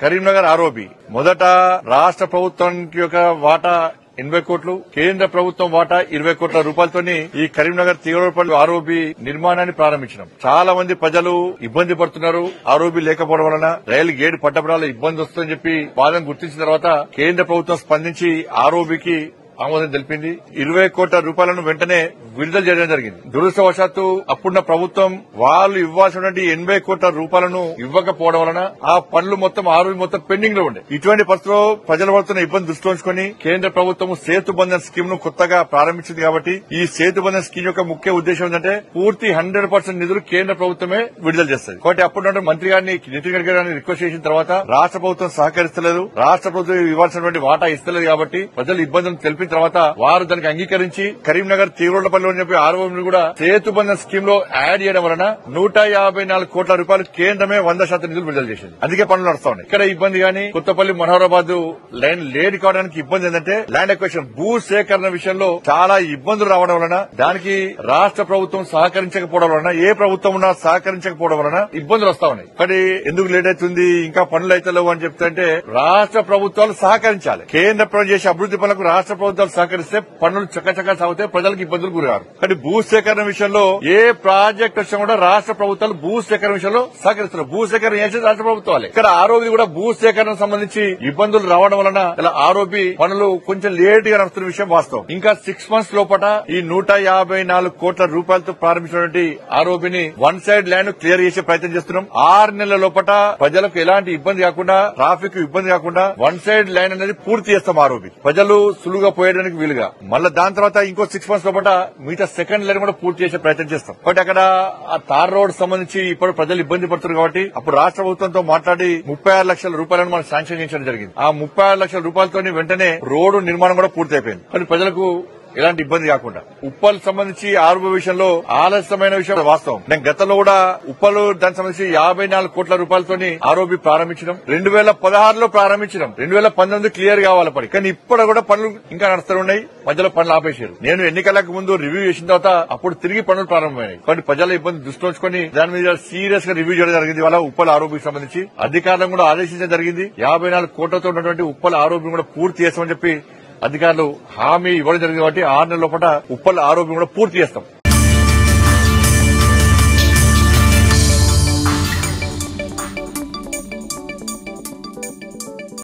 Karimnagar ROB మొదట రాష్ట్ర ప్రభుత్వానికి యొక్క వాటా 80 కోట్లు, కేంద్ర ప్రభుత్వం వాటా 20 కోట్ల రూపాయలతోని ఈ కరీంనగర్ తీవ్రపల్లి ఆర్ఓబి నిర్మాణాన్ని ప్రారంభించినాం. చాలా మంది ప్రజలు ఇబ్బంది పడుతున్నారు. ఆర్ఓబి లేకపోవడం వలన రైలు గేటు పట్టబడాల ఇబ్బంది వస్తుందని చెప్పి బాధను గుర్తించిన తర్వాత కేంద్ర ప్రభుత్వం స్పందించి ఆర్ఓబికి ఆమోదం తెలిపింది. 20 కోట్ల రూపాయలను వెంటనే విడుదల చేయడం జరిగింది. దురదృష్టవశాత్తు అప్పుడున్న ప్రభుత్వం వాళ్ళు ఇవ్వాల్సినటువంటి 80 కోట్ల రూపాయలను ఇవ్వకపోవడం వలన ఆ పనులు మొత్తం ఆర్ఓబి మొత్తం పెండింగ్ లో ఉండే. ఇటువంటి పరిస్థితుల్లో ప్రజలు పడుతున్న ఇబ్బంది దృష్టిలో ఉంచుకొని కేంద్ర ప్రభుత్వం సేతు బంధన్ స్కీమ్ ను కొత్తగా ప్రారంభించింది. కాబట్టి ఈ సేతు బంధన్ స్కీమ్ యొక్క ముఖ్య ఉద్దేశం ఏంటంటే పూర్తి 100% నిధులు కేంద్ర ప్రభుత్వమే విడుదల చేస్తుంది. కాబట్టి అప్పుడు మంత్రి గారిని నితిన్ గడ్కరీ గారిని రిక్వెస్ట్ చేసిన తర్వాత రాష్ట్ర ప్రభుత్వం సహకరిస్తలేదు, రాష్ట్ర ప్రభుత్వం ఇవ్వాల్సినటువంటి వాటా ఇస్తలేదు. కాబట్టి ప్రజలు ఇబ్బందులు తెలిపిన తర్వాత వారు దానికి అంగీకరించి కరీంనగర్ తీవ్రపల్లి అని చెప్పి ఆర్ఓబి కూడా సేతు బంధన్ స్కీమ్ లో యాడ్ చేయడం వలన 154 కోట్ల రూపాయలు కేంద్రమే 100% నిధులు విడుదల చేసింది. అందుకే పనులు నడుస్తా ఉన్నాయి. ఇక్కడ ఇబ్బంది గానీ కొత్తపల్లి మనోహరాబాద్ లైన్ లేట్ కావడానికి ఇబ్బంది ఏంటంటే ల్యాండ్ ఎక్వేషన్ భూ సేకరణ విషయంలో చాలా ఇబ్బందులు రావడం వలన దానికి రాష్ట్ర ప్రభుత్వం సహకరించకపోవడం వలన ఏ ప్రభుత్వం ఉన్నా సహకరించకపోవడం వలన ఇబ్బందులు వస్తా ఉన్నాయి. కానీ ఎందుకు లేట్ అవుతుంది ఇంకా పనులు అయితే లేవు అని చెప్తుంటే రాష్ట్ర ప్రభుత్వాలు సహకరించాలి. కేంద్ర ప్రభుత్వం చేసే అభివృద్ది పనులకు రాష్ట్ర ప్రభుత్వాలు సహకరిస్తే పనులు చక్కచక్క సాగితే ప్రజలకు ఇబ్బందులు గురగారు. కానీ భూ సేకరణ విషయంలో ఏ ప్రాజెక్ట్ వచ్చినా కూడా రాష్ట్ర ప్రభుత్వాలు భూ సేకరణ విషయంలో సహకరిస్తున్నారు. భూ సేకరణ చేసేది రాష్ట్ర ప్రభుత్వాలే. ఇక్కడ ఆర్ఓబి కూడా భూ సేకరణ సంబంధించి ఇబ్బందులు రావడం వలన ఇలా ఆర్ఓబి పనులు కొంచెం లేట్ గా నడుస్తున్న విషయం వాస్తవం. ఇంకా 6 months లోపల ఈ 154 కోట్ల రూపాయలతో ప్రారంభించినటువంటి ఆర్ఓబిని వన్ సైడ్ ల్యాండ్ క్లియర్ చేసే ప్రయత్నం చేస్తున్నాం. 6 నెలల లోపల ప్రజలకు ఎలాంటి ఇబ్బంది కాకుండా ట్రాఫిక్ ఇబ్బంది కాకుండా వన్ సైడ్ లైన్ అనేది పూర్తి చేస్తాం. ఆర్ఓబి ప్రజలు సులువుగా పోయడానికి వీలుగా మళ్ళీ దాని తర్వాత ఇంకో 6 months లోపల మిగతా సెకండ్ లైన్ కూడా పూర్తి చేసే ప్రయత్నం చేస్తాం. కాబట్టి అక్కడ ఆ తార్ రోడ్ సంబంధించి ఇప్పుడు ప్రజలు ఇబ్బంది పడుతున్నారు. కాబట్టి అప్పుడు రాష్ట్ర ప్రభుత్వంతో మాట్లాడి 36 లక్షల రూపాయలను మనం శాంక్షన్ చేయించడం జరిగింది. ఆ 36 లక్షల రూపాయలతో వెంటనే రోడ్డు నిర్మాణం కూడా పూర్తి అయిపోయింది. కానీ ప్రజలకు ఎలాంటి ఇబ్బంది కాకుండా ఉప్పల్ సంబంధించి ఆర్ఓబి విషయంలో ఆలస్యమైన విషయం వాస్తవం. నేను గతంలో కూడా ఉప్పల్ దానికి సంబంధించి 54 కోట్ల రూపాయలతోని ఆర్ఓబి ప్రారంభించడం 2016లో ప్రారంభించడం 2019 క్లియర్ కావాలి పని. కానీ ఇప్పుడు కూడా పనులు ఇంకా నడుస్తూ ఉన్నాయి. మధ్యలో పనులు ఆపేశారు. నేను ఎన్నికలకు ముందు రివ్యూ చేసిన తర్వాత అప్పుడు తిరిగి పనులు ప్రారంభమైనాయి. కాబట్టి ప్రజల ఇబ్బంది దృష్టిలో ఉంచుకొని దాని మీద సీరియస్ గా రివ్యూ చేయడం జరిగింది. వాళ్ళ ఉప్పల్ ఆర్ఓబికి సంబంధించి అధికారులను కూడా ఆదేశించడం జరిగింది. 54 కోట్లతో ఉన్నటువంటి ఉప్పల్ ఆర్ఓబిని కూడా పూర్తి చేస్తామని చెప్పి అధికారులు హామీ ఇవ్వడం జరిగింది. కాబట్టి 6 నెలల లోపల ఉప్పల్ ఆర్ఓబి కూడా పూర్తి చేస్తాం.